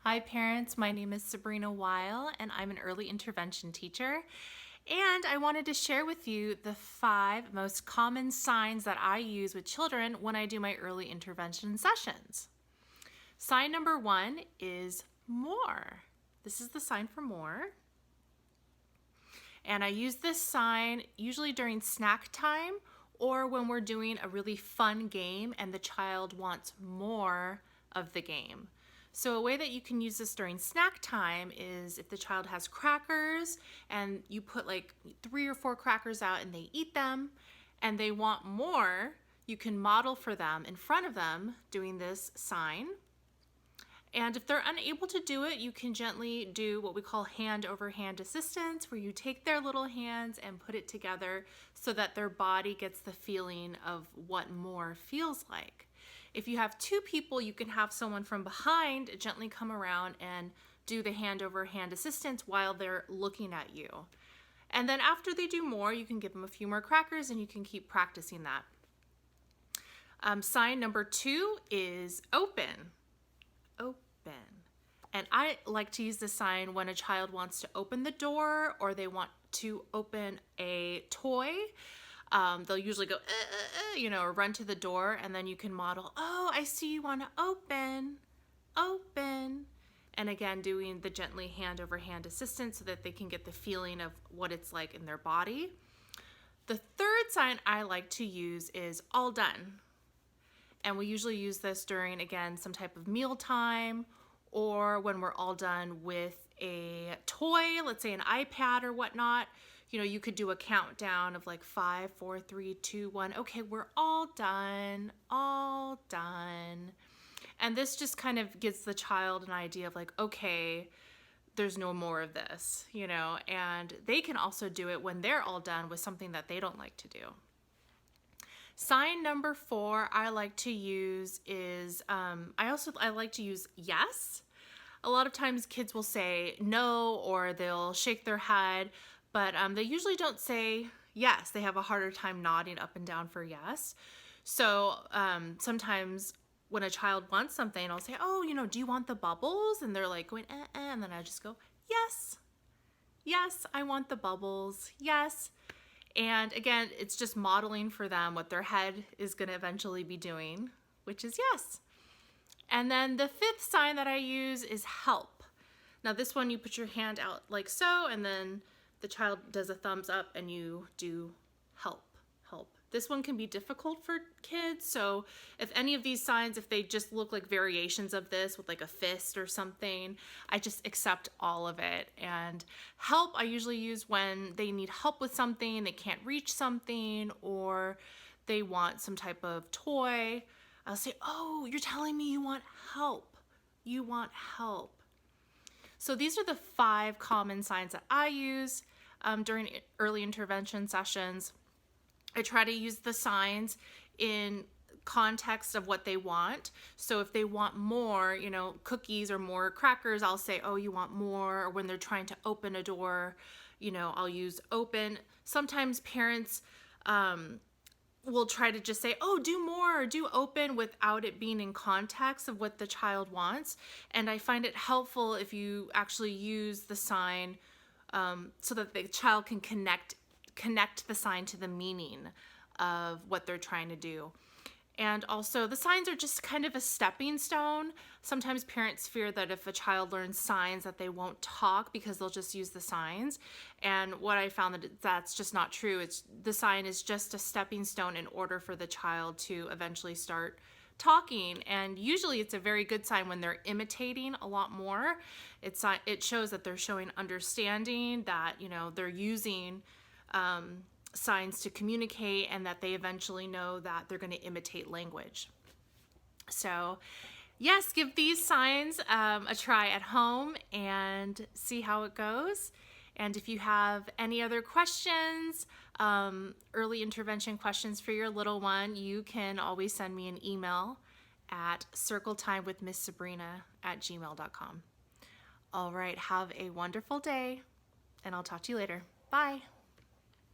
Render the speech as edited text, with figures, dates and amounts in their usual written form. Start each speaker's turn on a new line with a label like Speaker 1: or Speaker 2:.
Speaker 1: Hi parents, my name is Sabrina Weil and I'm an early intervention teacher. And I wanted to share with you the 5 most common signs that I use with children when I do my early intervention sessions. Sign number 1 is more. This is the sign for more. And I use this sign usually during snack time or when we're doing a really fun game and the child wants more of the game. So a way that you can use this during snack time is if the child has crackers and you put like 3 or 4 crackers out and they eat them and they want more, you can model for them in front of them doing this sign. And if they're unable to do it, you can gently do what we call hand over hand assistance, where you take their little hands and put it together so that their body gets the feeling of what more feels like. If you have 2 people, you can have someone from behind gently come around and do the hand over hand assistance while they're looking at you. And then after they do more, you can give them a few more crackers and you can keep practicing that. Sign number 2 is open. Open. And I like to use this sign when a child wants to open the door or they want to open a toy. They'll usually go, or run to the door, and then you can model, oh, I see you want to open, open. And again, doing the gently hand over hand assistance so that they can get the feeling of what it's like in their body. The 3rd sign I like to use is all done. And we usually use this during, again, some type of meal time or when we're all done with a toy, let's say an iPad or whatnot. You could do a countdown of like 5, 4, 3, 2, 1. Okay, we're all done, all done. And this just kind of gives the child an idea of like, okay, there's no more of this, and they can also do it when they're all done with something that they don't like to do. Sign number 4 I like to use is, I like to use yes. A lot of times kids will say no or they'll shake their head, but they usually don't say yes. They have a harder time nodding up and down for yes. So sometimes when a child wants something, I'll say, oh, do you want the bubbles? And they're like going, and then I just go, yes, yes, I want the bubbles, yes. And again, it's just modeling for them what their head is going to eventually be doing, which is yes. And then the 5th sign that I use is help. Now this one, you put your hand out like so, and then the child does a thumbs up and you do help, help. This one can be difficult for kids. So if any of these signs, if they just look like variations of this with like a fist or something, I just accept all of it. And help I usually use when they need help with something, they can't reach something, or they want some type of toy. I'll say, oh, you're telling me you want help. You want help. So these are the 5 common signs that I use during early intervention sessions. I try to use the signs in context of what they want. So if they want more, cookies or more crackers, I'll say, oh, you want more. Or when they're trying to open a door, I'll use open. Sometimes parents will try to just say, oh, do more, or do open without it being in context of what the child wants. And I find it helpful if you actually use the sign so that the child can connect the sign to the meaning of what they're trying to do. And also the signs are just kind of a stepping stone. Sometimes parents fear that if a child learns signs that they won't talk because they'll just use the signs. And what I found that's just not true. The sign is just a stepping stone in order for the child to eventually start talking. And usually it's a very good sign when they're imitating a lot more. It shows that they're showing understanding, that they're using signs to communicate, and that they eventually know that they're going to imitate language. So yes, give these signs a try at home and see how it goes. And if you have any other questions, early intervention questions for your little one, you can always send me an email at circletimewithms.sabrina@gmail.com. All right, have a wonderful day, and I'll talk to you later. Bye.